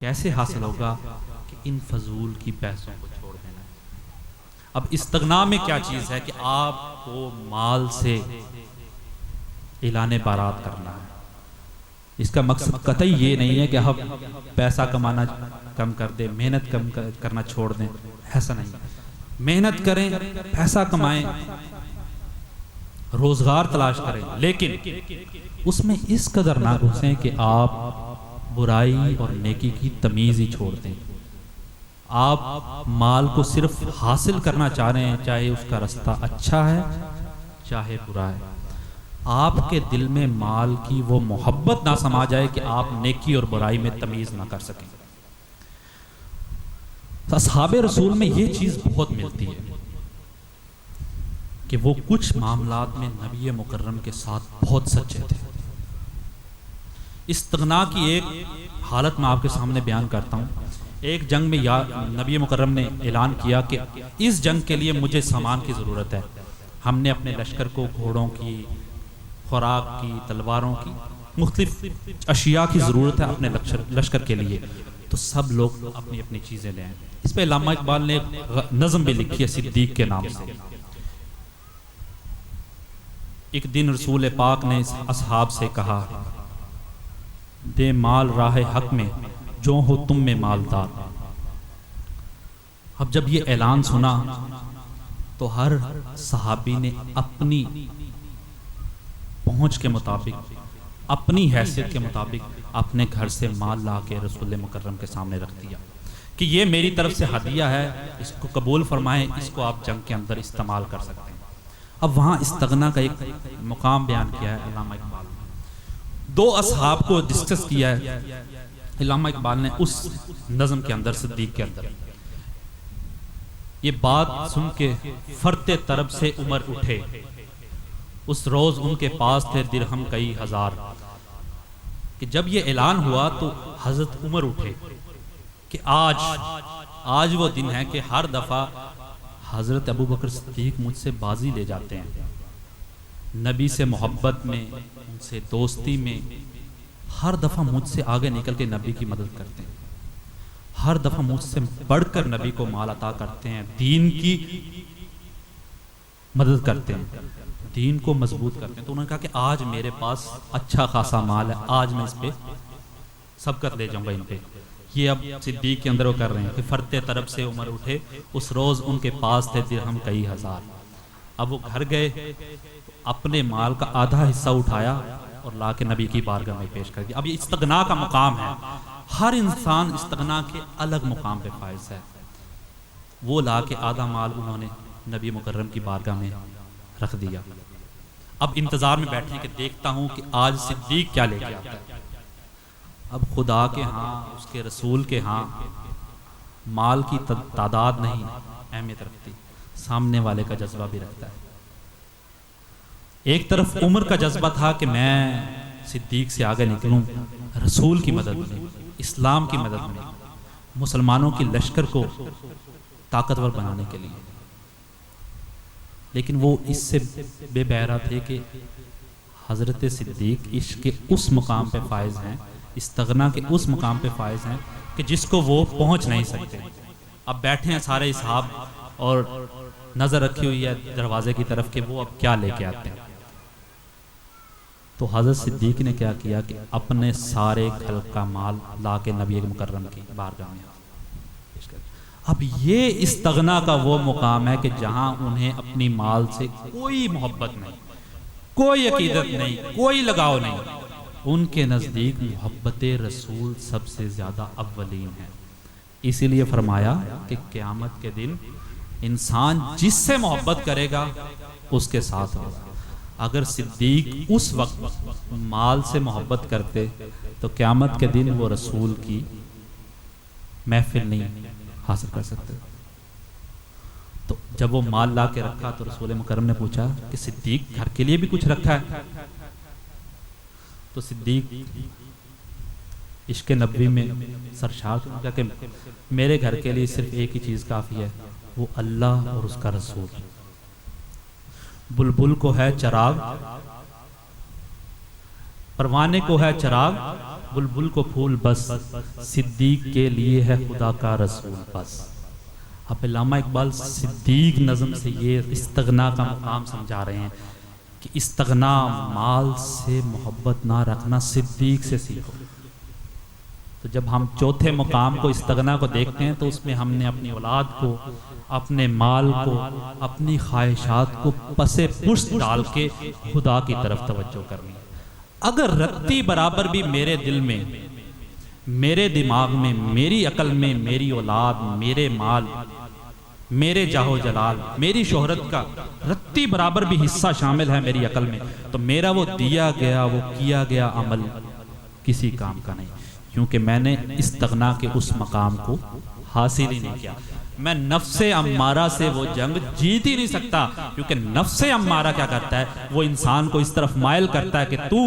کیسے حاصل ہوگا کہ ان فضول کی پیسوں کو چھوڑ دینا. اب استغنا میں کیا چیز ہے کہ آپ کو مال سے اعلان بارات کرنا ہے. اس کا مقصد قطعی یہ نہیں ہے کہ ہم پیسہ کمانا کم کر دیں، محنت کم کرنا چھوڑ دیں. ایسا نہیں. محنت کریں، پیسہ کمائیں، روزگار تلاش کریں، لیکن اس میں اس قدر نہ گھسیں کہ آپ برائی اور نیکی کی تمیز ہی چھوڑ دیں. آپ مال کو صرف حاصل کرنا چاہ رہے ہیں، چاہے اس کا رستہ اچھا ہے چاہے برا ہے. آپ کے دل میں مال کی وہ محبت نہ سما جائے کہ آپ نیکی اور برائی میں تمیز نہ کر سکیں. اصحاب رسول میں یہ چیز بہت ملتی ہے کہ وہ کچھ معاملات میں نبی مکرم کے ساتھ بہت سچے تھے. استغنا کی ایک حالت میں آپ کے سامنے بیان کرتا ہوں. ایک جنگ میں نبی مکرم نے اعلان کیا کہ اس جنگ کے لیے مجھے سامان کی ضرورت ہے. ہم نے اپنے لشکر کو گھوڑوں کی، خوراک کی، تلواروں کی، مختلف اشیاء کی ضرورت ہے اپنے لشکر کے لیے. تو سب لوگ اپنی اپنی چیزیں لیں. اس پہ علامہ اقبال نے نظم بھی لکھی ہے صدیق کے نام سے. ایک دن رسول پاک نے اصحاب سے کہا، دے مال راہ حق میں جو ہو تم میں مالدار. اب جب یہ اعلان سنا تو ہر صحابی نے اپنی پہنچ کے مطابق، اپنی حیثیت کے مطابق اپنے گھر سے مال لا کے رسول مکرم کے سامنے رکھ دیا کہ یہ میری طرف سے ہدیہ ہے، اس کو قبول فرمائیں، اس کو آپ جنگ کے اندر استعمال کر سکتے ہیں. اب وہاں استغنا کا ایک مقام بیان کیا ہے علامہ اقبال نے. دو اصحاب کو ڈسکس کیا ہے علامہ اقبال نے اس نظم کے اندر، صدیق کے اندر. یہ بات سن کے فرتے طرب سے عمر اٹھے، اس روز ان کے پاس تھے درہم کئی ہزار. کہ جب یہ اعلان ہوا تو حضرت عمر اٹھے کہ آج وہ دن ہے کہ ہر دفعہ حضرت ابو بکر صدیق مجھ سے بازی لے جاتے ہیں. نبی سے محبت میں، ان سے دوستی میں ہر دفعہ مجھ سے آگے نکل کے نبی کی مدد کرتے ہیں. ہر دفعہ مجھ سے بڑھ کر نبی کو مال عطا کرتے ہیں، دین کی مدد کرتے ہیں، دین کو مضبوط کرتے ہیں. تو انہوں نے کہا کہ آج میرے پاس اچھا خاصا مال ہے، آج میں اس پہ سبقت لے جاؤں گا ان پہ. یہ اب صدیق کے اندر وہ کر رہے ہیں کہ فرتے طرف سے عمر اٹھے، اس روز ان کے پاس تھے درہم کئی ہزار. اب وہ گھر گئے، اپنے مال کا آدھا حصہ اٹھایا اور لا کے نبی کی بارگاہ میں پیش کر دیا. اب یہ استغنا کا مقام ہے. ہر انسان استغنا کے الگ مقام پہ فائز ہے. وہ لا کے آدھا مال انہوں نے نبی مکرم کی بارگاہ میں رکھ دیا. اب انتظار میں بیٹھے کہ دیکھتا ہوں کہ آج صدیق کیا لے کے آتا ہے. اب خدا کے ہاں، اس کے رسول کے ہاں مال کی تعداد نہیں اہمیت رکھتی، سامنے والے کا جذبہ بھی رکھتا ہے. ایک طرف عمر کا جذبہ تھا کہ میں صدیق سے آگے نکلوں، رسول کی مدد میں، اسلام کی مدد میں، مسلمانوں کی لشکر کو طاقتور بنانے کے لیے. لیکن وہ اس سے بے بہرہ تھے کہ حضرت صدیق عشق کے اس مقام پہ فائز ہیں، استغنا کے اس مقام پہ فائز ہیں کہ جس کو وہ پہنچ نہیں سکتے. اب بیٹھے ہیں سارے اصحاب اور نظر رکھی ہوئی ہے دروازے کی طرف کہ وہ اب کیا لے کے آتے ہیں. تو حضرت صدیق نے کیا کیا کہ اپنے سارے گھر کا مال لا کے نبی مکرم کی بارگاہ میں. اب یہ استغنا کا وہ مقام ہے کہ جہاں انہیں اپنی مال سے کوئی محبت نہیں، کوئی عقیدت نہیں، کوئی لگاؤ نہیں. ان کے نزدیک محبت رسول سب سے زیادہ اولین ہے. اسی لیے فرمایا کہ قیامت کے دن انسان جس سے محبت کرے گا اس کے ساتھ ہوگا. اگر صدیق اس وقت مال سے محبت کرتے تو قیامت کے دن وہ رسول کی محفل نہیں حاصل کر سکتے. تو جب وہ مال لا کے رکھا تو رسول مکرم نے پوچھا کہ صدیق گھر کے لیے بھی کچھ رکھا ہے؟ تو صدیق عشق نبوی میں سرشار کہا کہ میرے گھر کے لیے صرف ایک ہی چیز کافی ہے، وہ اللہ اور اس کا رسول. بلبل کو ہے چراغ، پروانے کو ہے چراغ، بلبل کو پھول بس، صدیق کے لیے ہے خدا کا رسول بس۔ اب علامہ اقبال صدیق نظم سے یہ استغنا کا مقام سمجھا رہے ہیں کہ استغنا، مال سے محبت نہ رکھنا، صدیق سے سیکھو۔ تو جب ہم چوتھے مقام کو استغنا کو دیکھتے ہیں تو اس میں ہم نے اپنی اولاد کو، اپنے مال کو، اپنی خواہشات کو پس پشت ڈال کے خدا کی طرف توجہ کرنی۔ اگر رتی برابر بھی میرے دل میں، میرے دماغ میں، میری عقل میں میری اولاد، میرے مال، میرے جاہ و جلال، میری شہرت کا رتی برابر بھی حصہ شامل ہے میری عقل میں، تو میرا وہ دیا گیا، وہ کیا گیا عمل کسی کام کا نہیں، کیونکہ میں نے استغنا کے اس مقام کو حاصل ہی نہیں کیا۔ میں نفس امارہ سے وہ جنگ جیت ہی نہیں سکتا، کیونکہ نفس امارہ کیا کرتا ہے، وہ انسان کو اس طرف مائل کرتا ہے کہ تو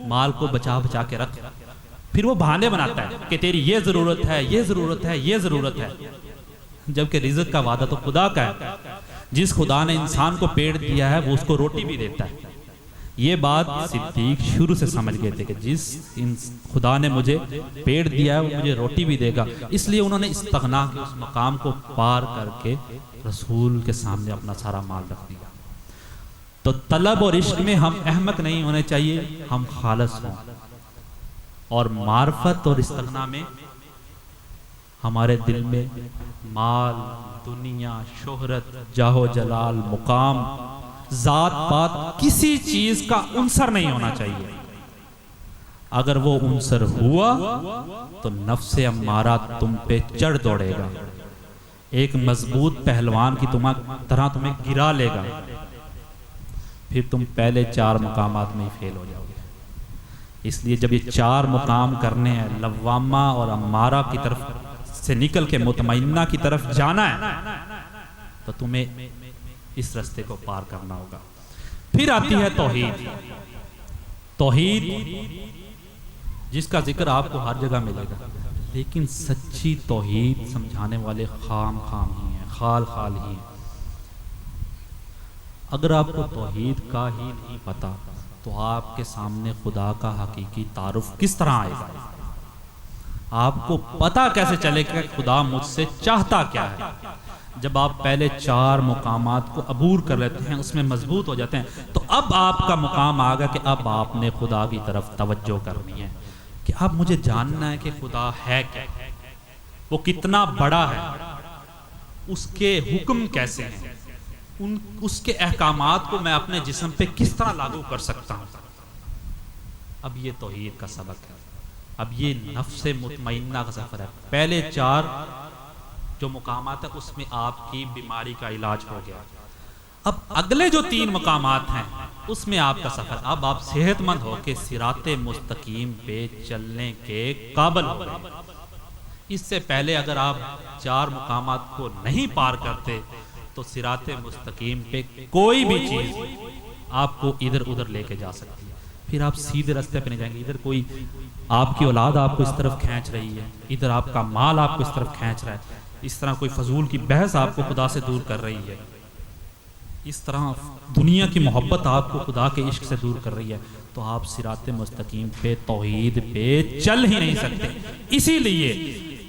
مال کو بچا بچا کے رکھ، پھر وہ بہانے بناتا ہے کہ تیری یہ ضرورت ہے، یہ ضرورت ہے، یہ ضرورت ہے، جبکہ رزق کا وعدہ تو خدا کا ہے۔ جس خدا نے انسان کو پیڑ دیا ہے وہ اس کو روٹی بھی دیتا ہے۔ یہ بات صدیق شروع سے سمجھ گئے تھے کہ جس خدا نے مجھے پیڑ دیا ہے وہ مجھے روٹی بھی دے گا، اس لیے انہوں نے استغنا کے اس مقام کو پار کر کے رسول کے سامنے اپنا سارا مال رکھ دیا۔ تو طلب اور عشق میں ہم احمق نہیں ہونے چاہیے، ہم خالص ہوں، اور معرفت اور استغنا میں ہمارے دل میں مال، دنیا، شہرت، جاہ و جلال، مقام، ذات پات، کسی چیز کا عنصر نہیں ہونا چاہیے۔ اگر وہ عنصر ہوا تو نفس امارہ تم پہ چڑھ دوڑے گا، ایک مضبوط پہلوان کی طرح تمہیں گرا لے گا، پھر تم پہلے 4 مقامات میں ہی فیل ہو جاؤ گے۔ اس لیے جب یہ 4 مقام کرنے ہیں، لوامہ اور امارہ کی طرف سے نکل کے مطمئنہ کی طرف جانا ہے، تو تمہیں اس رستے کو پار کرنا ہوگا۔ پھر آتی ہے توحید۔ توحید جس کا ذکر آپ کو ہر جگہ ملے گا، لیکن سچی توحید سمجھانے والے خام خام ہی ہیں، خال خال ہی ہیں۔ اگر آپ کو توحید کا ہی نہیں پتا تو آپ کے سامنے خدا کا حقیقی تعارف کس طرح آئے گا؟ آپ کو پتا کیسے چلے کہ خدا مجھ سے چاہتا کیا ہے؟ جب آپ پہلے 4 مقامات کو عبور کر لیتے ہیں، اس میں مضبوط ہو جاتے ہیں، تو اب آپ کا مقام آگا کہ اب آپ نے خدا کی طرف توجہ کرنی ہے، کہ اب مجھے جاننا ہے کہ خدا ہے کیا، وہ کتنا بڑا ہے، اس کے حکم کیسے ہیں، اس کے احکامات کو میں اپنے جسم پہ کس طرح لاگو کر سکتا ہوں۔ اب یہ توحید کا سبق ہے، اب یہ نفس مطمئنہ کا سفر ہے۔ پہلے 4 جو مقامات ہیں اس میں آپ کی بیماری کا علاج ہو گیا، اب اگلے جو 3 مقامات ہیں اس میں آپ کا سفر، اب آپ صحت مند ہو کے صراط مستقیم پہ چلنے کے قابل ہو گئے۔ اس سے پہلے اگر آپ 4 مقامات کو نہیں پار کرتے تو صراط مستقیم پہ کوئی بھی چیز آپ کو ادھر ادھر لے کے جا سکتی ہے، پھر آپ سیدھے راستے پہ نہیں جائیں گے۔ ادھر کوئی آپ کی اولاد آپ کو اس طرف کھینچ رہی ہے، ادھر آپ کا مال آپ کو اس طرف کھینچ رہا ہے، اس طرح کوئی فضول کی بحث آپ کو خدا سے دور کر رہی ہے، اس طرح دنیا کی محبت آپ کو خدا کے عشق سے دور کر رہی ہے، تو آپ صراط مستقیم پہ، توحید پہ چل ہی نہیں سکتے۔ اسی لیے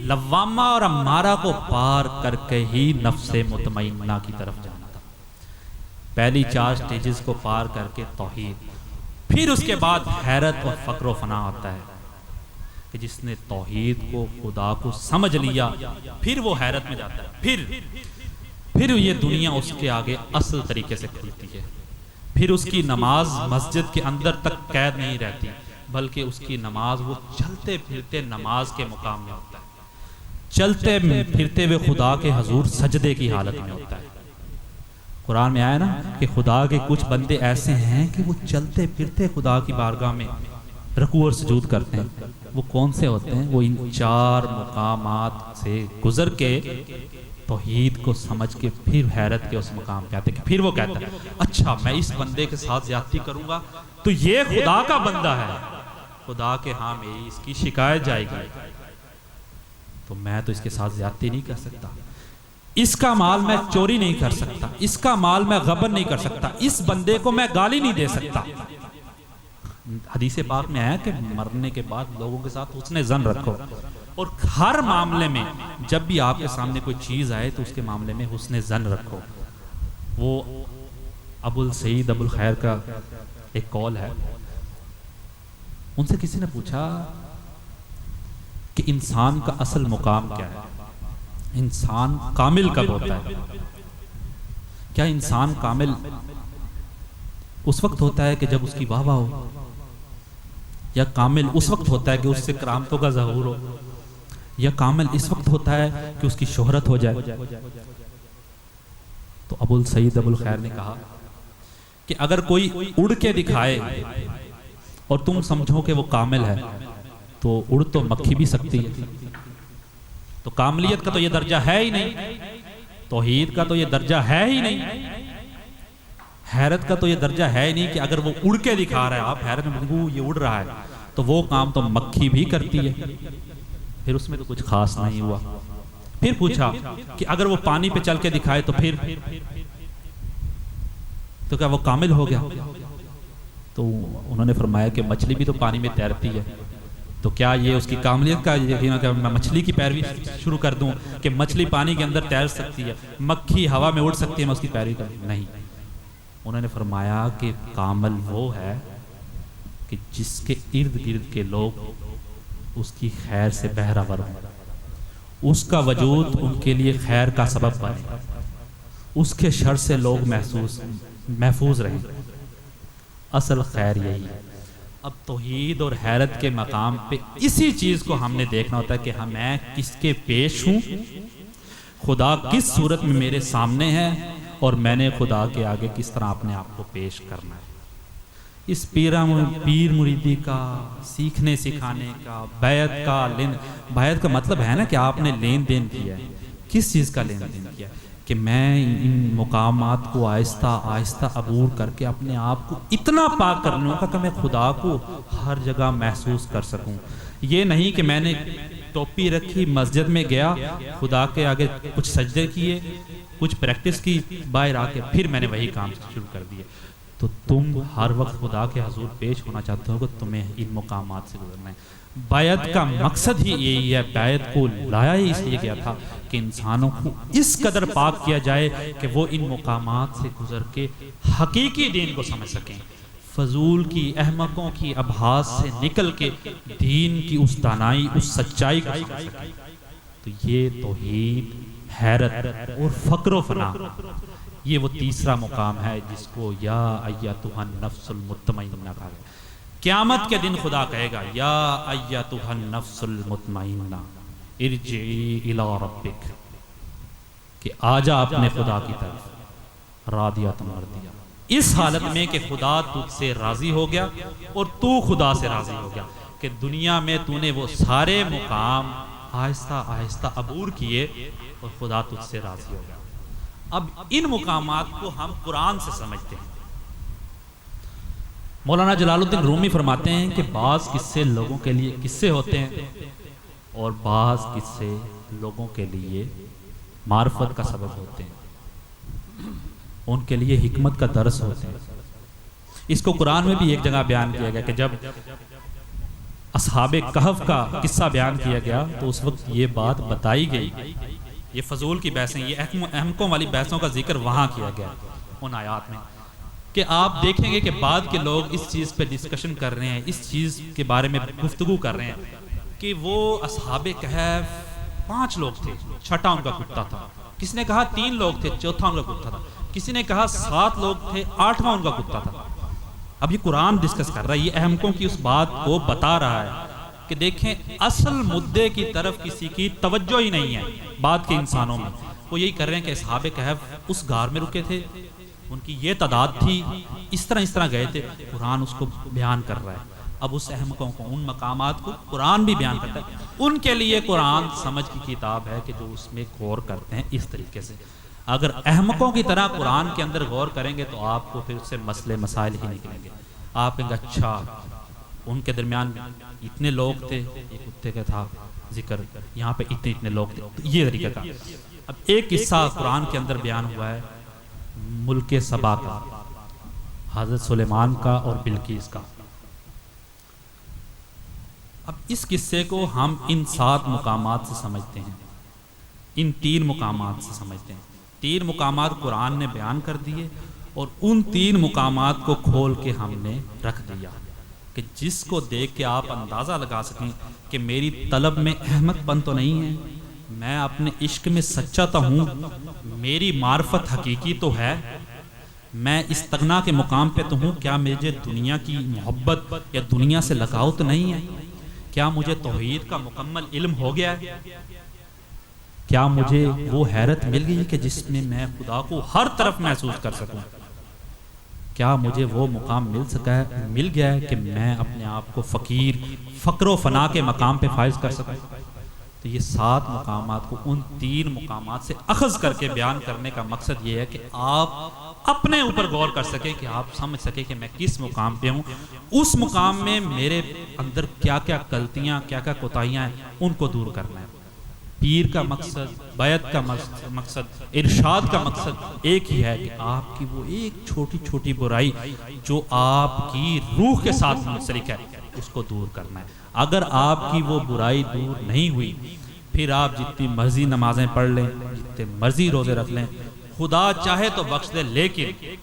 لوامہ اور امارہ کو پار کر کے ہی نفس مطمئنہ کی طرف جانا تھا۔ پہلی 4 سٹیجز کو پار کر کے توحید، پھر اس کے بعد حیرت اور فقر و فنا آتا ہے کہ جس نے توحید کو، خدا کو سمجھ لیا، پھر وہ حیرت میں جاتا ہے، پھر یہ دنیا اس کے آگے اصل طریقے سے کھلتی ہے، پھر اس کی نماز مسجد کے اندر تک قید نہیں رہتی، بلکہ اس کی نماز وہ چلتے پھرتے نماز کے مقام میں ہوتا ہے، چلتے پھرتے ہوئے خدا کے حضور سجدے کی حالت میں ہوتا ہے۔ قرآن میں آیا نا کہ خدا کے کچھ بندے ایسے ہیں کہ وہ چلتے پھرتے خدا کی بارگاہ میں رکوع اور سجود کرتے ہیں۔ وہ کون سے ہوتے ہیں؟ وہ ان 4 مقامات سے گزر کے توحید کو سمجھ کے پھر حیرت کے اس مقام پہ آتے ہیں، پھر وہ کہتا ہے اچھا میں اس بندے کے ساتھ زیادتی کروں گا تو یہ خدا کا بندہ ہے، خدا کے ہاں میری اس کی شکایت جائے گی، تو میں تو اس کے ساتھ زیادتی نہیں کر سکتا، اس کا مال میں چوری نہیں کر سکتا، اس کا مال میں غبن نہیں کر سکتا، اس بندے کو میں گالی نہیں دے سکتا۔ حدیث پاک میں آیا کہ مرنے کے بعد لوگوں کے ساتھ حسن ظن رکھو، اور ہر معاملے میں جب بھی آپ کے سامنے کوئی چیز آئے تو اس کے معاملے میں حسن ظن رکھو۔ وہ ابو السعید ابو الخیر کا ایک قول ہے، ان سے کسی نے پوچھا کہ انسان کا اصل مقام کیا ہے، انسان کامل کب ہوتا ہے؟ کیا انسان کامل اس وقت ہوتا ہے کہ جب اس کی واہ واہ ہو، یا کامل اس وقت ہوتا ہے کہ اس سے کرامتوں کا ظہور ہو، یا کامل اس وقت ہوتا ہے کہ اس کی شہرت ہو جائے؟ تو ابو السعید ابو الخیر نے کہا کہ اگر کوئی اڑ کے دکھائے اور تم سمجھو کہ وہ کامل ہے تو اڑ تو مکھی بھی سکتی ہے، تو کاملیت کا تو یہ درجہ ہے ہی نہیں، توحید کا تو یہ درجہ ہے ہی نہیں، حیرت کا تو یہ درجہ ہے ہی نہیں کہ اگر وہ اڑ کے دکھا رہا ہے، آپ حیرت میں بگو یہ اڑ رہا ہے، تو وہ کام تو مکھی بھی کرتی ہے، پھر اس میں تو کچھ خاص نہیں ہوا۔ پھر پوچھا کہ اگر وہ پانی پہ چل کے دکھائے تو پھر تو کیا وہ کامل ہو گیا؟ تو انہوں نے فرمایا کہ مچھلی بھی تو پانی میں تیرتی ہے، تو کیا یہ اس کی کاملیت کا یقین ہے کہ میں مچھلی کی پیروی شروع کر دوں کہ مچھلی پانی کے اندر تیر سکتی ہے، مکھی ہوا میں اڑ سکتی ہے، میں اس کی پیروی کروں؟ نہیں۔ انہوں نے فرمایا کہ کامل وہ ہے کہ جس کے ارد گرد کے لوگ اس کی خیر سے بہرہ ہوں، اس کا وجود ان کے لیے خیر کا سبب بنے، اس کے شر سے لوگ محفوظ رہیں۔ اصل خیر یہی ہے۔ اب توحید اور حیرت کے مقام پہ اسی چیز کو ہم نے دیکھنا ہوتا ہے کہ میں کس کے پیش ہوں، خدا کس صورت میں میرے سامنے ہے، اور میں نے خدا کے آگے کس طرح اپنے آپ کو پیش کرنا ہے۔ اس پیر مریدی کا، سیکھنے سکھانے کا، بیعت کا مطلب ہے نا کہ آپ نے لین دین کیا ہے۔ کس چیز کا لین دین کیا؟ کہ میں ان مقامات کو آہستہ آہستہ عبور کر کے اپنے آپ کو اتنا پاک کر لوں گا کہ میں خدا کو ہر جگہ محسوس کر سکوں۔ یہ نہیں کہ میں نے ٹوپی رکھی، مسجد میں گیا، خدا کے آگے کچھ سجدے کیے، کچھ پریکٹس کی، باہر آ کے پھر میں نے وہی کام شروع کر دیے۔ تو تم ہر وقت خدا کے حضور پیش ہونا چاہتے ہو کہ تمہیں ان مقامات سے گزرنا ہے۔ بیعت کا مقصد ہی یہی ہے، بیعت کو لایا ہی اس لیے گیا تھا کہ انسانوں کو اس قدر پاک کیا جائے کہ وہ ان مقامات سے گزر کے حقیقی دین کو سمجھ سکیں، فضول کی، احمقوں کی ابحاث سے نکل کے دین کی اس دانائی، اس سچائی کو سمجھ سکیں۔ تو یہ توحید، حیرت اور فقر و فنا، یہ وہ تیسرا مقام ہے جس کو یا ایتھا النفس المطمئنہ کہا گیا۔ قیامت کے دن خدا کہے گا یا ایتھا النفس المطمئنہ ارجعی الی ربک، کہ آجا اپنے خدا کی طرف، راضیۃ مرضیہ، اس حالت میں کہ خدا تجھ سے راضی ہو گیا اور تو خدا سے راضی ہو گیا، کہ دنیا میں تو نے وہ سارے مقام آہستہ آہستہ عبور کیے اور خدا تجھ سے راضی ہو گیا۔ اب ان مقامات کو ہم قرآن سے سمجھتے ہیں۔ مولانا جلال الدین رومی فرماتے ہیں کہ بعض قصے لوگوں کے لیے قصے ہوتے ہیں اور بعض قصے لوگوں کے لیے معرفت کا سبب ہوتے ہیں، ان کے لیے حکمت کا درس ہوتے ہیں۔ اس کو قرآن میں بھی ایک جگہ بیان کیا گیا کہ جب اصحاب کہف کا قصہ بیان کیا گیا تو اس وقت یہ بات بتائی گئی، یہ فضول کی بحثیں، یہ احمقوں والی بحثوں کا ذکر وہاں کیا گیا ان آیات میں، کہ آپ دیکھیں گے کہ بعد کے لوگ اس چیز پہ ڈسکشن کر رہے ہیں، اس چیز کے بارے میں گفتگو کر رہے ہیں کہ وہ اصحاب کہف 5 لوگ تھے، چھٹا ان کا کتا تھا، کسی نے کہا 3 لوگ تھے، چوتھا ان کا کتا تھا، کسی نے کہا 7 لوگ تھے، 8واں ان کا کتا تھا۔ اب یہ قرآن ڈسکس کر رہا ہے، یہ احمقوں کی اس بات کو بتا رہا ہے کہ دیکھیں اصل مدعے کی طرف کسی کی توجہ ہی نہیں ہے بعد کے انسانوں میں۔ وہ یہی کر رہے ہیں کہ اصحاب کہف اس غار میں رکے تھے، ان کی یہ تعداد تھی، اس طرح گئے تھے، قرآن اس کو بیان کر رہا ہے۔ اب اس احمقوں کو، ان مقامات کو قرآن بھی بیان کرتا ہے، ان کے لیے قرآن سمجھ کی کتاب ہے کہ جو اس میں غور کرتے ہیں اس طریقے سے۔ اگر احمقوں کی طرح قرآن کے اندر غور کریں گے تو آپ کو پھر اس سے مسئلے مسائل ہی نکلیں گے۔ آپ کہیں گے اچھا ان کے درمیان اتنے لوگ تھے، یہ کتے کا تھا ذکر، یہاں پہ اتنے لوگ تھے، یہ طریقہ کا۔ اب ایک قصہ قرآن کے اندر بیان ہوا ہے ملک سبا کا، حضرت سلیمان کا اور بلقیس کا۔ اب اس قصے کو ہم ان 7 مقامات سے سمجھتے ہیں، ان 3 مقامات سے سمجھتے ہیں۔ 3 مقامات قرآن نے بیان کر دیے اور ان 3 مقامات کو کھول کے ہم نے رکھ دیا کہ جس کو دیکھ کے آپ اندازہ لگا سکیں کہ میری طلب میں احمق پن تو نہیں ہے، میں اپنے عشق میں سچا تو ہوں، میری معرفت حقیقی تو ہے، میں استغنا کے مقام پہ تو ہوں، کیا مجھے دنیا کی محبت یا دنیا سے لگاؤ تو نہیں ہے، کیا مجھے توحید کا مکمل علم ہو گیا ہے، کیا مجھے وہ حیرت مل گئی کہ جس میں میں خدا کو ہر طرف محسوس کر سکوں، کیا مجھے وہ مقام مل گیا ہے کہ میں اپنے آپ کو فقر و فنا کے مقام پہ فائز کر سکوں۔ تو یہ 7 مقامات کو ان 3 مقامات سے اخذ کر کے بیان کرنے کا مقصد یہ ہے کہ آپ اپنے اوپر غور کر سکیں، کہ آپ سمجھ سکیں کہ میں کس مقام پہ ہوں، اس مقام میں میرے اندر کیا کیا غلطیاں، کیا کیا کوتاہیاں ہیں، ان کو دور کرنا ہے۔ پیر کا مقصد، بیعت کا مقصد، ارشاد کا مقصد ایک ہی ہے کہ آپ کی وہ ایک چھوٹی چھوٹی برائی جو آپ کی روح کے ساتھ منسلک ہے، اس کو دور کرنا ہے۔ اگر آپ کی وہ برائی دور نہیں ہوئی، پھر آپ جتنی مرضی نمازیں پڑھ لیں، جتنے مرضی روزے رکھ لیں، خدا چاہے تو بخش دے، لیکن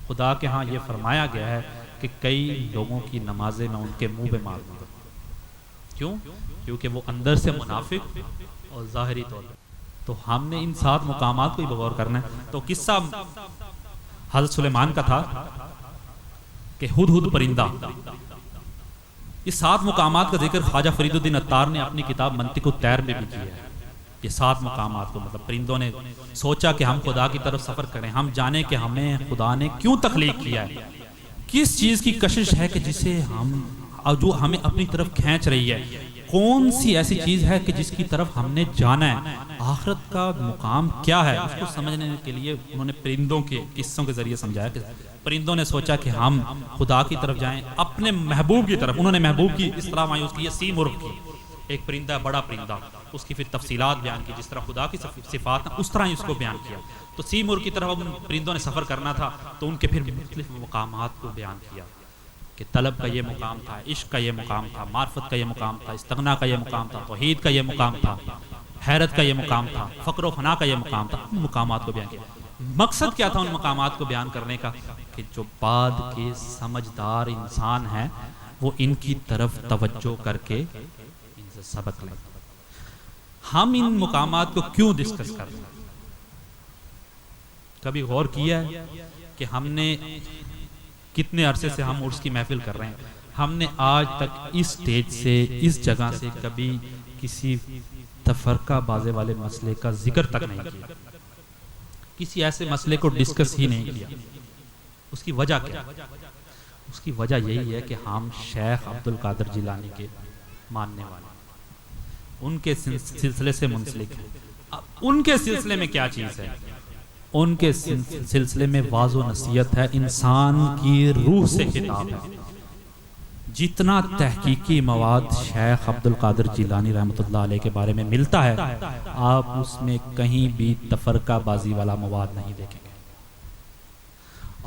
خدا کے ہاں یہ فرمایا گیا ہے کہ کئی لوگوں کی نمازیں میں ان کے منہ پہ مار دوں گا۔ کیوں؟ کیونکہ وہ اندر سے منافق اور ظاہری طور پر۔ تو ہم نے ان 7 مقامات کو ہی بغور کرنا ہے۔ تو قصہ حضرت سلیمان کا تھا کہ ہدہد پرندہ، یہ 7 مقامات کا ذکر خواجہ فرید الدین عطار نے اپنی کتاب منطق الطیر میں بھی کیا ہے۔ یہ 7 مقامات کو، مطلب پرندوں نے سوچا کہ ہم خدا کی طرف سفر کریں، ہم جانیں کہ ہمیں خدا نے کیوں تخلیق کیا ہے، کس چیز کی کشش ہے کہ جسے جو ہمیں اپنی طرف کھینچ رہی ہے، کون سی ایسی چیز ہے کہ جس کی طرف ہم نے جانا ہے، آخرت کا مقام کیا ہے، اس کو سمجھنے کے لیے انہوں نے پرندوں کے قصوں کے ذریعے سمجھایا کہ پرندوں نے سوچا کہ ہم خدا کی طرف جائیں، اپنے محبوب کی طرف۔ انہوں نے محبوب کی اس طرح مایوس کی، سی مرغ کی، ایک پرندہ بڑا پرندہ، اس کی پھر تفصیلات بیان کی، جس طرح خدا کی صفات ہیں اس طرح ہی اس کو بیان کیا۔ تو سی مرغ کی طرف ان پرندوں نے سفر کرنا تھا، تو ان کے پھر مختلف مقامات کو بیان کیا کہ طلب کا یہ مقام تھا، عشق کا یہ مقام تھا، معرفت کا یہ مقام تھا، استغنا کا یہ مقام تھا، توحید کا یہ مقام تھا، حیرت کا یہ مقام تھا، فقر و فنا کا یہ مقام تھا۔ ان مقامات کو بیان کیا۔ مقصد کیا تھا ان مقامات کو بیان کرنے کا؟ کہ جو بعد کے سمجھدار انسان ہیں وہ ان کی طرف توجہ کر کے ان سے سبق لیں۔ ہم ان مقامات کو کیوں ڈسکس کر رہے ہیں؟ کبھی غور کیا ہے کہ ہم نے کتنے عرصے سے ہم عرس کی محفل کر رہے ہیں، ہم نے آج تک اس سٹیج سے، اس جگہ سے کبھی کسی تفرقہ بازی والے مسئلے کا ذکر تک نہیں کیا، کسی ایسے مسئلے کو ڈسکس ہی نہیں کیا۔ اس کی وجہ کیا؟ اس کی وجہ یہی ہے کہ ہم شیخ عبد القادر جیلانی کے ماننے والے ہیں، ان کے سلسلے سے منسلک ہیں۔ اب ان کے سلسلے میں کیا چیز ہے؟ ان کے سلسلے میں واعظ و نصیحت ہے، انسان کی روح سے خطاب ہے۔ جتنا تحقیقی مواد شیخ عبد القادر جیلانی رحمۃ اللہ علیہ کے بارے میں ملتا ہے، آپ اس میں کہیں بھی تفرقہ بازی والا مواد نہیں دیکھیں گے۔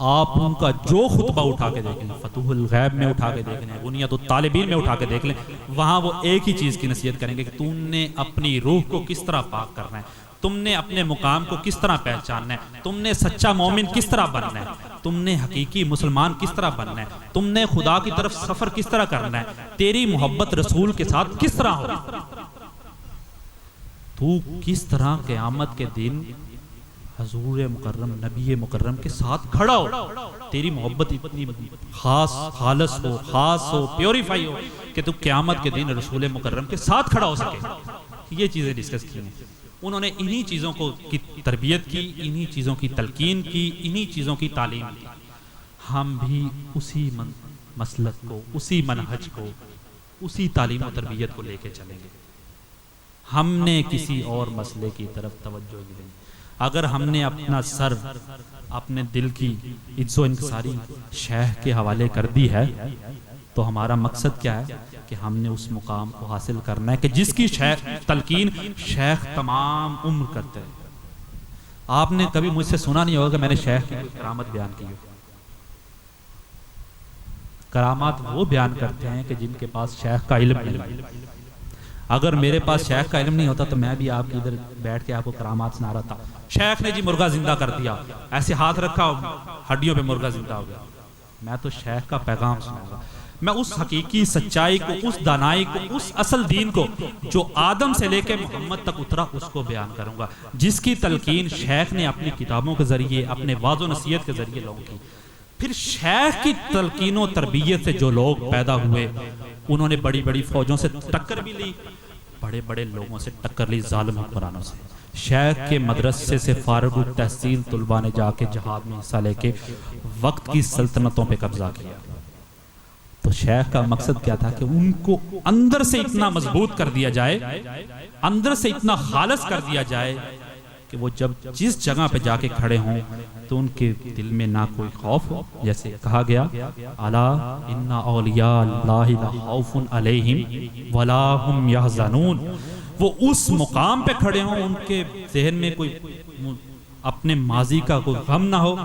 آپ ان کا جو خطبہ اٹھا کے دیکھ لیں، فتوح الغیب میں اٹھا کے دیکھ لیں، بنیاد الطالبین میں اٹھا کے دیکھ لیں، وہاں وہ ایک ہی چیز کی نصیحت کریں گے کہ تم نے اپنی روح کو کس طرح پاک کرنا ہے، تم نے اپنے مقام کو کس طرح پہچاننا ہے، تم نے سچا مومن کس طرح بننا ہے، تم نے حقیقی مسلمان کس طرح بننا ہے، تم نے خدا کی طرف سفر کس طرح کرنا ہے، تیری محبت رسول کے ساتھ کس طرح ہو، تو کس طرح قیامت کے دن حضور مکرم نبی مکرم کے ساتھ کھڑا ہو، تیری محبت اتنی خالص ہو، پیوریفائی ہو کہ تو قیامت کے دن رسول مکرم کے ساتھ کھڑا ہو سکے۔ یہ چیزیں ڈسکس کی ہیں۔ انہوں نے انہی چیزوں کی تربیت کی، انہی چیزوں کی تلقین کی، انہی چیزوں کی تعلیم کی۔ ہم بھی اسی مسلک کو، اسی منہج کو، اسی تعلیم و تربیت کو لے کے چلیں گے۔ ہم نے کسی اور مسئلے کی طرف توجہ نہیں دیں۔ اگر ہم نے اپنا سر، اپنے دل کی عز و انکساری شیخ کے حوالے کر دی ہے، تو ہمارا مقصد کیا ہے کہ ہم نے اس مقام کو حاصل کرنا ہے کہ جس کی تلقین شیخ تمام عمر کرتے ہیں۔ آپ نے کبھی مجھ سے سنا نہیں ہوگا کہ میں نے شیخ کی کوئی کرامت بیان کی ہو، کرامات وہ بیان کرتے ہیں کہ جن کے پاس شیخ کا علم نہیں. اگر میرے پاس شیخ کا علم نہیں ہوتا تو میں بھی آپ کی ادھر بیٹھ کے آپ کو کرامات سنا رہا تھا. شیخ نے جی مرغا زندہ کر دیا، ایسے ہاتھ رکھا ہڈیوں پہ مرغا زندہ ہو گیا. میں تو شیخ کا پیغام سناؤں گا. میں اس حقیقی سچائی کو، اس دانائی کو، اس اصل دین کو جو آدم سے لے کے محمد تک اترا، اس کو بیان کروں گا، جس کی تلقین شیخ نے اپنی کتابوں کے ذریعے، اپنے وعظ و نصیحت کے ذریعے لوگوں کی. پھر شیخ کی تلقین و تربیت سے جو لوگ پیدا ہوئے، انہوں نے بڑی بڑی فوجوں سے ٹکر بھی لی، بڑے بڑے لوگوں سے ٹکر لی، ظالم حکمرانوں سے. شیخ کے مدرسے سے فارغ التحصیل طلباء نے جا کے جہاد میں حصہ لے کے وقت کی سلطنتوں پہ قبضہ کیا. تو شیخ کا مقصد کیا تھا کہ ان کو اندر سے اتنا مضبوط کر دیا جائے، اندر سے اتنا خالص کر دیا جائے کہ وہ جب جس جگہ پہ جا کے کھڑے ہوں تو ان کے دل میں نہ کوئی خوف ہو. جیسے کہا گیا الا ان اولیاء اللہ لا خوف علیہم ولا هم یحزنون. وہ اس مقام پہ کھڑے ہوں، ان کے ذہن میں کوئی اپنے ماضی کا کوئی غم نہ ہو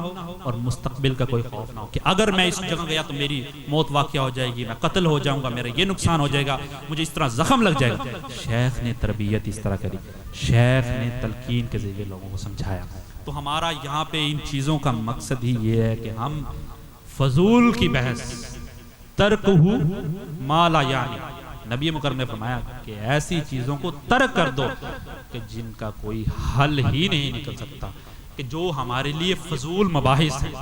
اور مستقبل کا کوئی خوف نہ ہو کہ اگر میں اس جگہ گیا تو میری موت واقع ہو جائے گی، میں قتل ہو جاؤں گا، میرا یہ نقصان ہو جائے گا، مجھے اس طرح زخم لگ جائے گا. شیخ نے تربیت اس طرح کری، شیخ نے تلقین کے ذریعے لوگوں کو سمجھایا. تو ہمارا یہاں پہ ان چیزوں کا مقصد ہی یہ ہے کہ ہم فضول کی بحث ترکہ ما لا یعنی، نبی مکرم نے فرمایا کہ ایسی چیزوں کو ترک کر دو کہ جن کا کوئی حل ہی نہیں نکل سکتا، کہ جو ہمارے لیے فضول مباحث ہیں.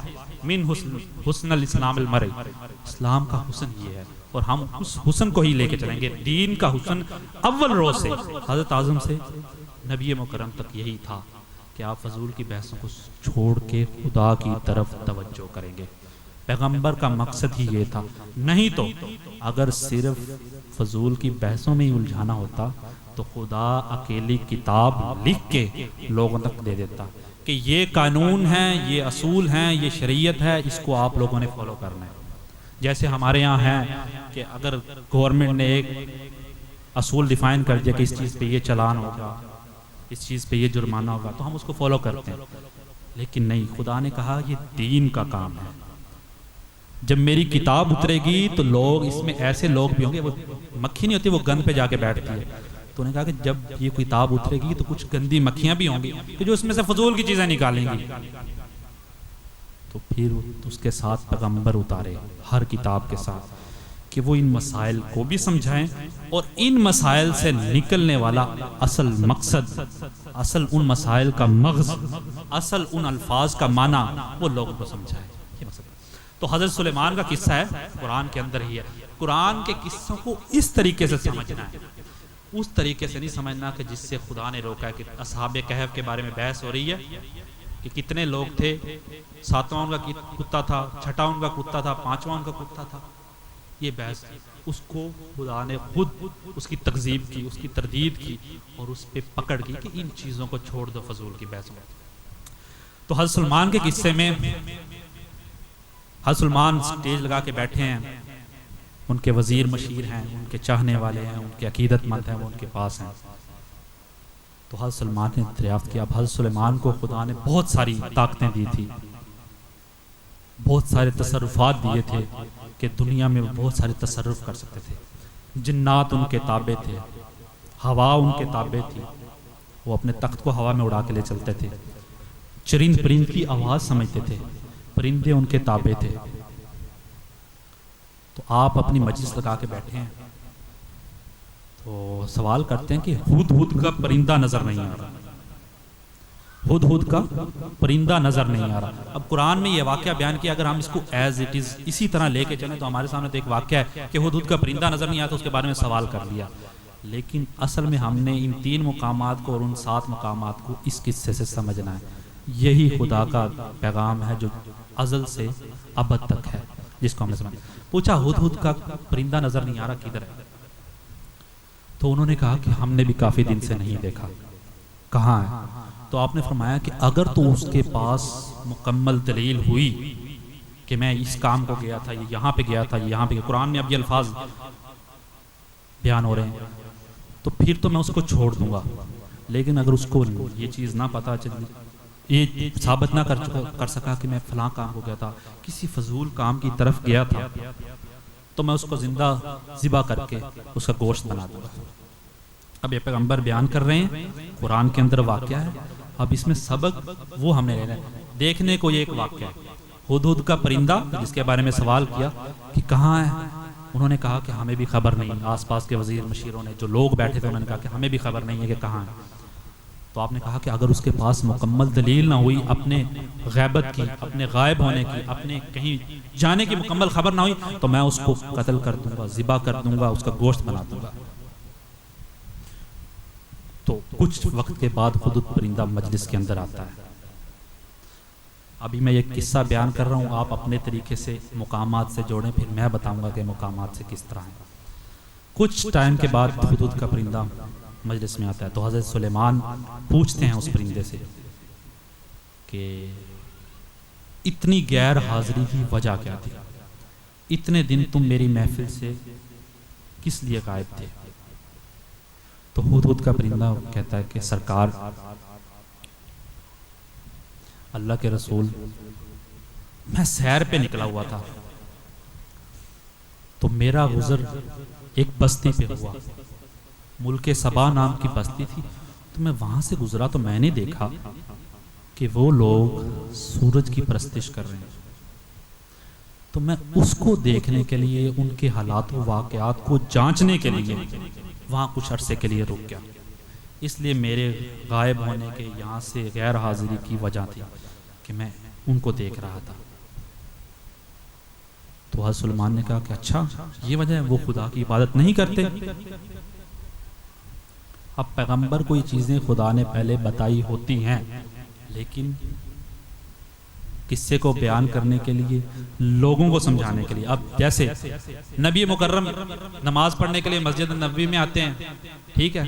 من حسن الاسلام المرء، اسلام کا حسن یہ ہے اور ہم اس حسن کو ہی لے کے چلیں گے. دین کا حسن اول روز سے حضرت اعظم سے نبی مکرم تک یہی تھا کہ آپ فضول کی بحثوں کو چھوڑ کے خدا کی طرف توجہ کریں گے. پیغمبر کا مقصد ہی یہ تھا. نہیں تو اگر صرف فضول کی بحثوں میں ہی الجھانا ہوتا تو خدا اکیلی کتاب لکھ کے لوگوں تک دے دیتا کہ یہ قانون ہیں، یہ اصول ہیں، یہ شریعت ہے، اس کو آپ لوگوں نے فالو کرنا ہے. جیسے ہمارے یہاں ہے کہ اگر گورنمنٹ نے ایک اصول ڈیفائن کر دیا کہ اس چیز پہ یہ چلان ہوگا، اس چیز پہ یہ جرمانہ ہوگا، تو ہم اس کو فالو کرتے ہیں. لیکن نہیں، خدا نے کہا یہ دین کا کام ہے. جب میری کتاب اترے گی تو لوگ اس میں ایسے لوگ بھی ہوں گے، وہ مکھی نہیں ہوتی، وہ گن پہ جا کے بیٹھتی ہے. تو انہوں نے کہا کہ جب یہ کتاب اترے گی تو کچھ گندی مکھیاں بھی ہوں گی کہ جو اس میں سے فضول کی چیزیں نکالیں گی. تو پھر اس کے ساتھ پیغمبر اتارے ہر کتاب کے ساتھ کہ وہ ان مسائل کو بھی سمجھائیں اور ان مسائل سے نکلنے والا اصل مقصد، اصل ان مسائل کا مغز، اصل ان الفاظ کا معنی وہ لوگوں کو سمجھائیں. تو حضرت سلیمان کا قصہ ہے، قرآن کے اندر ہی ہے. قرآن کے قصوں کو اس طریقے سے سمجھنا ہے، اس طریقے سے نہیں سمجھنا کہ جس سے خدا نے روکا ہے. کہ اصحاب کہف کے بارے میں بحث ہو رہی ہے کہ کتنے لوگ تھے، 7واں ان کا کتا تھا، 6واں ان کا کتا تھا، 5واں ان کا کتا تھا. یہ بحث اس کو خدا نے خود اس کی تکذیب کی، اس کی تردید کی اور اس پہ پکڑ کی کہ ان چیزوں کو چھوڑ دو، فضول کی بحث. تو حضرت سلمان کے قصے میں حضرت سلمان سٹیج لگا کے بیٹھے ہیں، ان کے وزیر مشیر ہیں، ان کے چاہنے والے ہیں، ان کے عقیدت مند ہیں، وہ ان کے پاس ہیں. تو حضرت سلمان نے دریافت کیا. اب حضرت سلیمان کو خدا نے بہت ساری طاقتیں دی تھی، بہت سارے تصرفات دیے تھے کہ دنیا میں وہ بہت سارے تصرف کر سکتے تھے. جنات ان کے تابع تھے، ہوا ان کے تابع تھی، وہ اپنے تخت کو ہوا میں اڑا کے لے چلتے تھے. چرند پرند کی آواز سمجھتے تھے، پرندے ان کے تابع تھے. تو آپ اپنی مجلس لگا کے بیٹھے ہیں تو سوال کرتے ہیں کہ ہد ہد کا پرندہ نظر نہیں آ رہا، ہد ہد کا پرندہ نظر نہیں آ رہا. اب قرآن میں یہ واقعہ بیان کیا، اگر ہم اس کو ایز اٹ از اسی طرح لے کے چلیں تو ہمارے سامنے تو ایک واقعہ ہے کہ ہد ہد کا پرندہ نظر نہیں آیا تو اس کے بارے میں سوال کر لیا. لیکن اصل میں ہم نے ان 3 مقامات کو اور ان 7 مقامات کو اس قصے سے سمجھنا ہے. یہی خدا کا پیغام ہے جو ازل سے ابد تک ہے، جس کو ہم نے سمجھا. پوچھا ہد ہد کا پرندہ نظر نہیں آ رہا، کدھر ہے؟ تو انہوں نے کہا کہ ہم نے بھی کافی دن سے نہیں دیکھا، کہاں ہے؟ تو آپ نے فرمایا کہ اگر تو اس کے پاس مکمل دلیل ہوئی کہ میں اس کام کو گیا تھا، یہ یہاں پہ گیا تھا، یہ یہاں پہ گیا، قرآن میں اب یہ الفاظ بیان ہو رہے ہیں، تو پھر تو میں اس کو چھوڑ دوں گا. لیکن اگر اس کو یہ چیز نہ پتا چلی، یہ ثابت نہ کر سکا کہ میں فلاں کام کو گیا تھا، کسی فضول کام کی طرف گیا تھا، تو میں اس کو زندہ ذبح کر کے اس کا گوشت بنا دوں گا۔ اب یہ پیغمبر بیان کر رہے ہیں، قرآن کے اندر واقعہ ہے، اب اس میں سبق وہ ہم نے لینا ہے۔ دیکھنے کو یہ ایک واقعہ ہے، ہدہد کا پرندہ جس کے بارے میں سوال کیا کہ کہاں ہے، انہوں نے کہا کہ ہمیں بھی خبر نہیں، آس پاس کے وزیر مشیروں نے جو لوگ بیٹھے تھے انہوں نے کہا کہ ہمیں بھی خبر نہیں ہے کہ کہاں ہے۔ تو آپ نے کہا کہ اگر اس کے پاس مکمل دلیل نہ ہوئی اپنے غیبت کی، اپنے غائب ہونے کی، اپنے کہیں جانے کی مکمل خبر نہ ہوئی تو میں اس کو قتل کر دوں گا، ذبح کر دوں گا، اس کا گوشت بنا دوں گا۔ تو کچھ وقت کے بعد ہدہد پرندہ مجلس کے اندر آتا ہے۔ ابھی میں یہ قصہ بیان کر رہا ہوں، آپ اپنے طریقے سے مقامات سے جوڑیں، پھر میں بتاؤں گا کہ مقامات سے کس طرح ہیں۔ کچھ ٹائم کے بعد ہدہد کا پرندہ مجلس میں آتا ہے تو حضرت سلیمان پوچھتے ہیں اس پرندے سے کہ اتنی غیر حاضری کی وجہ کیا تھی، اتنے دن تم میری محفل سے کس لیے غائب تھے؟ تو ہدہد کا پرندہ کہتا ہے کہ سرکار، اللہ کے رسول، میں سیر پہ نکلا ہوا تھا تو میرا گزر ایک بستی پہ ہوا، ملک سبا نام کی بستی تھی، تو میں وہاں سے گزرا تو میں نے دیکھا کہ وہ لوگ سورج کی پرستش کر رہے ہیں، تو میں اس کو دیکھنے کے لیے، ان کے حالات و واقعات کو جانچنے کے لیے وہاں کچھ عرصے کے لیے رک گیا۔ اس لیے میرے غائب ہونے کے یہاں سے غیر حاضری کی وجہ تھی کہ میں ان کو دیکھ رہا تھا۔ تو حضرت سلیمان نے کہا کہ اچھا یہ وجہ ہے، وہ خدا کی عبادت نہیں کرتے؟ اب پیغمبر کوئی چیزیں خدا نے پہلے بتائی ہوتی ہیں، لیکن قصے کو بیان کرنے کے لیے، لوگوں کو سمجھانے کے لیے۔ اب جیسے نبی مکرم نماز پڑھنے کے لیے مسجد نبوی میں آتے ہیں، ٹھیک ہے،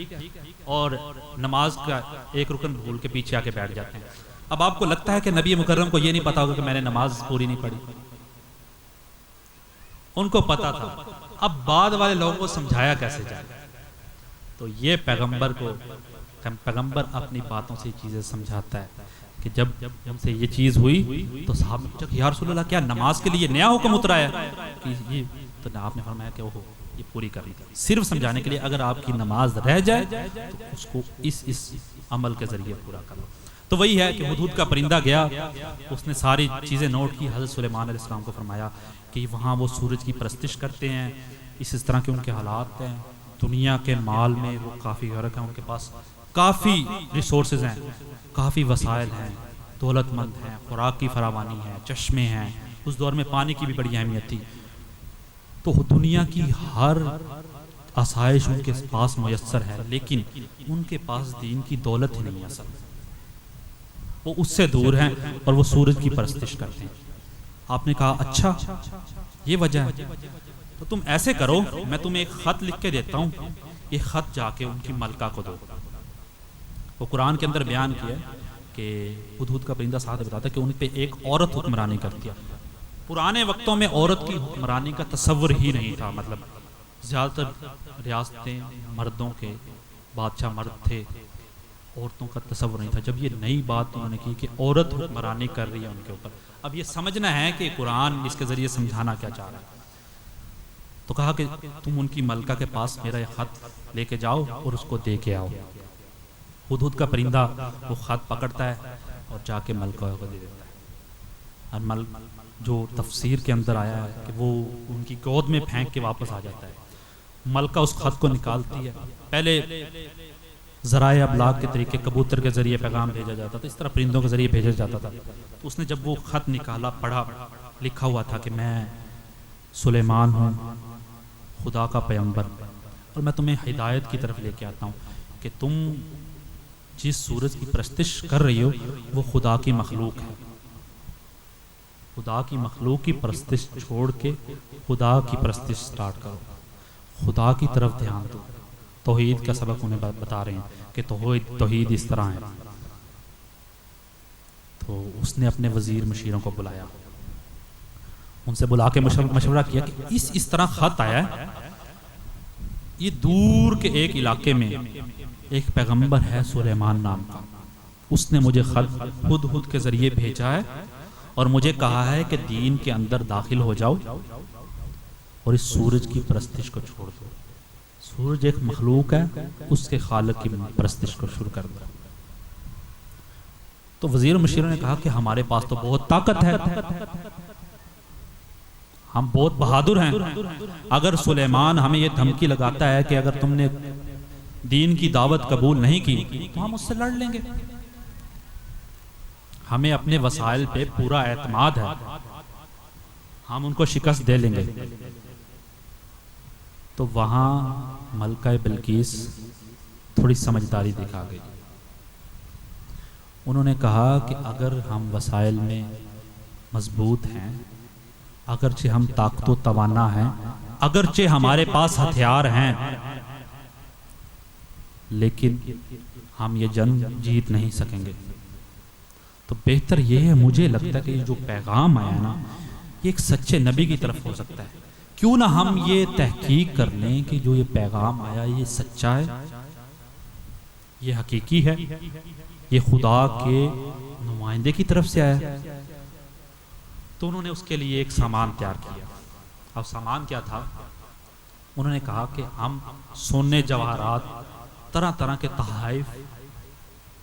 اور نماز کا ایک رکن بھول کے پیچھے آ کے بیٹھ جاتے ہیں۔ اب آپ کو لگتا ہے کہ نبی مکرم کو یہ نہیں پتا ہوگا کہ میں نے نماز پوری نہیں پڑھی؟ ان کو پتا تھا۔ اب بعد والے لوگوں کو سمجھایا کیسے جائے؟ تو یہ پیغمبر اپنی باتوں سے چیزیں سمجھاتا ہے کہ جب ہم سے یہ چیز ہوئی تو صاحب نے پوچھا کہ یا رسول اللہ کیا نماز کے لیے نیا حکم اترا ہے؟ کہ یہ تو آپ نے فرمایا کہ اوہ یہ پوری کر رہی تھی، صرف سمجھانے کے لیے اگر آپ کی نماز رہ جائے تو اس کو اس عمل کے ذریعے پورا کرو۔ تو وہی ہے کہ ہدہد کا پرندہ گیا، اس نے ساری چیزیں نوٹ کی، حضرت سلیمان علیہ السلام کو فرمایا کہ وہاں وہ سورج کی پرستش کرتے ہیں، اس طرح کے ان کے حالات ہیں، دنیا کے مال میں وہ کافی غرق ہیں، ان کے پاس کافی ریسورسز ہیں، کافی وسائل ہیں، دولت مند ہیں، خوراک کی فراوانی ہے، چشمے ہیں، اس دور میں پانی کی بھی بڑی اہمیت تھی، تو دنیا کی ہر آسائش ان کے پاس میسر ہے، لیکن ان کے پاس دین کی دولت ہی نہیں اصل، وہ اس سے دور ہیں اور وہ سورج کی پرستش کرتے ہیں۔ آپ نے کہا اچھا یہ وجہ ہے، تو تم ایسے کرو، میں تمہیں ایک خط لکھ کے دیتا ہوں، یہ خط جا کے ان کی ملکہ کو دو۔ وہ قرآن کے اندر بیان کیا کہ ہدہد کا پرندہ ساتھ بتاتا ہے کہ ان پہ ایک عورت حکمرانی کرتی ہے۔ پرانے وقتوں میں عورت کی حکمرانی کا تصور ہی نہیں تھا، مطلب زیادہ تر ریاستیں مردوں کے، بادشاہ مرد تھے، عورتوں کا تصور نہیں تھا۔ جب یہ نئی بات انہوں نے کی کہ عورت حکمرانی کر رہی ہے ان کے اوپر، اب یہ سمجھنا ہے کہ قرآن اس کے ذریعے سمجھانا کیا چاہ رہا ہے، تو کہا کہ تم ان کی ملکہ کے پاس میرا یہ خط لے کے جاؤ اور اس کو دے کے آؤ۔ ہدہد کا پرندہ وہ خط پکڑتا ہے اور جا کے ملکہ کو دے دیتا ہے، اور جو تفسیر کے اندر آیا ہے کہ وہ ان کی گود میں پھینک کے واپس آ جاتا ہے۔ ملکہ اس خط کو نکالتی ہے، پہلے ذرائع ابلاغ کے طریقے کبوتر کے ذریعے پیغام بھیجا جاتا تھا، اس طرح پرندوں کے ذریعے بھیجا جاتا تھا، تو اس نے جب وہ خط نکالا، پڑھا، لکھا ہوا تھا کہ میں سلیمان ہوں، خدا کا پیغمبر، اور میں تمہیں ہدایت کی طرف لے کے آتا ہوں کہ تم جس سورج کی پرستش کر رہی ہو وہ خدا کی مخلوق ہے، خدا کی مخلوق کی پرستش چھوڑ کے خدا کی پرستش سٹارٹ کرو، خدا کی طرف دھیان دو۔ توحید کا سبق انہیں بتا رہے ہیں کہ توحید اس طرح ہے۔ تو اس نے اپنے وزیر مشیروں کو بلایا، ان سے بلا کے مشورہ کیا کہ اس طرح خط آیا ہے، یہ دور کے ایک علاقے میں ایک پیغمبر ہے سلیمان نام کا، اس نے مجھے خط ہدہد کے ذریعے بھیجا ہے اور مجھے کہا ہے کہ دین کے اندر داخل ہو جاؤ اور اس سورج کی پرستش کو چھوڑ دو. سورج ایک مخلوق ہے، اس کے خالق کی پرستش کو شروع کر دو. تو وزیر مشیروں نے کہا کہ ہمارے پاس تو بہت طاقت ہے، ہم بہت بہادر ہیں. اگر سلیمان ہمیں یہ دھمکی لگاتا ہے کہ اگر تم نے دین کی دعوت قبول نہیں کی تو ہم اس سے لڑ لیں گے، ہمیں اپنے وسائل پہ پورا اعتماد ہے، ہم ان کو شکست دے لیں گے. تو وہاں ملکہ بلقیس تھوڑی سمجھداری دکھا گئی. انہوں نے کہا کہ اگر ہم وسائل میں مضبوط ہیں، اگرچہ ہم طاقت و توانا ہیں، اگرچہ ہمارے پاس ہتھیار ہیں، لیکن ہم یہ جنگ جیت نہیں سکیں گے. تو بہتر یہ ہے، مجھے لگتا ہے کہ یہ جو پیغام آیا نا یہ ایک سچے نبی کی طرف ہو سکتا ہے. کیوں نہ ہم یہ تحقیق کر لیں کہ جو یہ پیغام آیا یہ سچا ہے، یہ حقیقی ہے، یہ خدا کے نمائندے کی طرف سے آیا. تو انہوں نے اس کے لیے ایک سامان تیار کیا. اب سامان کیا تھا؟ انہوں نے کہا کہ ہم سونے جواہرات، طرح طرح کے تحائف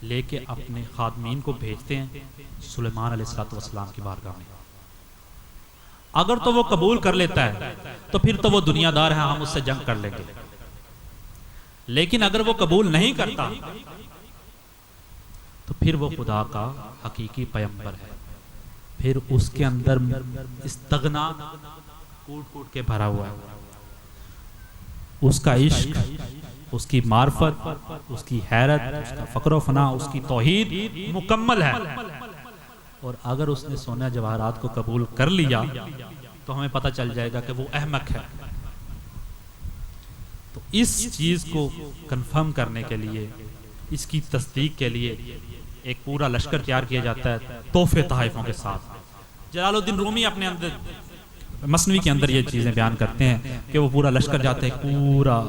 لے کے اپنے خادمین کو بھیجتے ہیں سلیمان علیہ السلام کی بارگاہ میں. اگر تو وہ قبول کر لیتا ہے تو پھر تو وہ دنیا دار ہے، ہم اس سے جنگ کر لیں گے. لیکن اگر وہ قبول نہیں کرتا تو پھر وہ خدا کا حقیقی پیغمبر ہے، پھر اس کے اندر استغنا کوٹ کوٹ کے بھرا ہوا ہے. اس کا عشق، اس کی معرفت، اس کی حیرت، اس کا فقر و فنا، اس کی توحید مکمل ہے. اور اگر اس نے سونا جواہرات کو قبول کر لیا تو ہمیں پتہ چل جائے گا کہ وہ احمق ہے. تو اس چیز کو کنفرم کرنے کے لیے، اس کی تصدیق کے لیے ایک پورا لشکر تیار کیا جاتا ہے تحفے تحائفوں کے ساتھ. جلال الدین رومی اپنے اندر مثنوی کے اندر یہ چیزیں بیان کرتے ہیں کہ وہ پورا لشکر جاتا ہے، پورا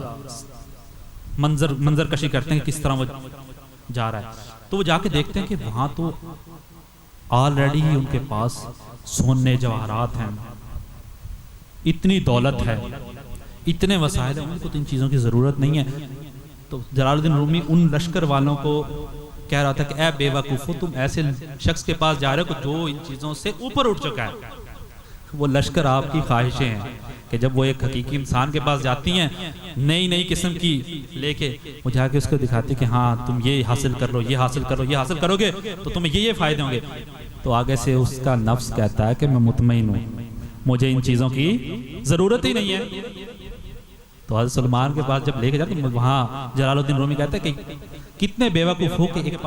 منظر کشی کرتے ہیں کس طرح وہ جا رہا ہے. تو وہ جا کے دیکھتے ہیں کہ وہاں تو آلریڈی ان کے پاس سونے جواہرات ہیں، اتنی دولت ہے، اتنے وسائل ہیں، ان کو تو ان چیزوں کی ضرورت نہیں ہے. تو جلال الدین رومی ان لشکر والوں کو کہہ رہا تھا کہ اے بے وقوفو، تم ایسے شخص کے پاس جا رہے ہو جو ان چیزوں سے اوپر اٹھ چکا ہے. وہ لشکر آپ کی خواہشیں ہیں کہ جب وہ ایک حقیقی انسان کے پاس جاتی ہیں نئی قسم کی لے کے، وہ جا کے اس کو دکھاتی کہ ہاں تم یہ حاصل کر لو، یہ حاصل کرو، یہ حاصل کرو گے تو تمہیں یہ فائدے ہوں گے. تو آگے سے اس کا نفس کہتا ہے کہ میں مطمئن ہوں، مجھے ان چیزوں کی ضرورت ہی نہیں ہے. تو حضرت سلمان کے پاس جب لے کے جاتے وہاں جلال الدین رومی کہتا ہے کہ کتنے بے وقوف ہو کہ ایک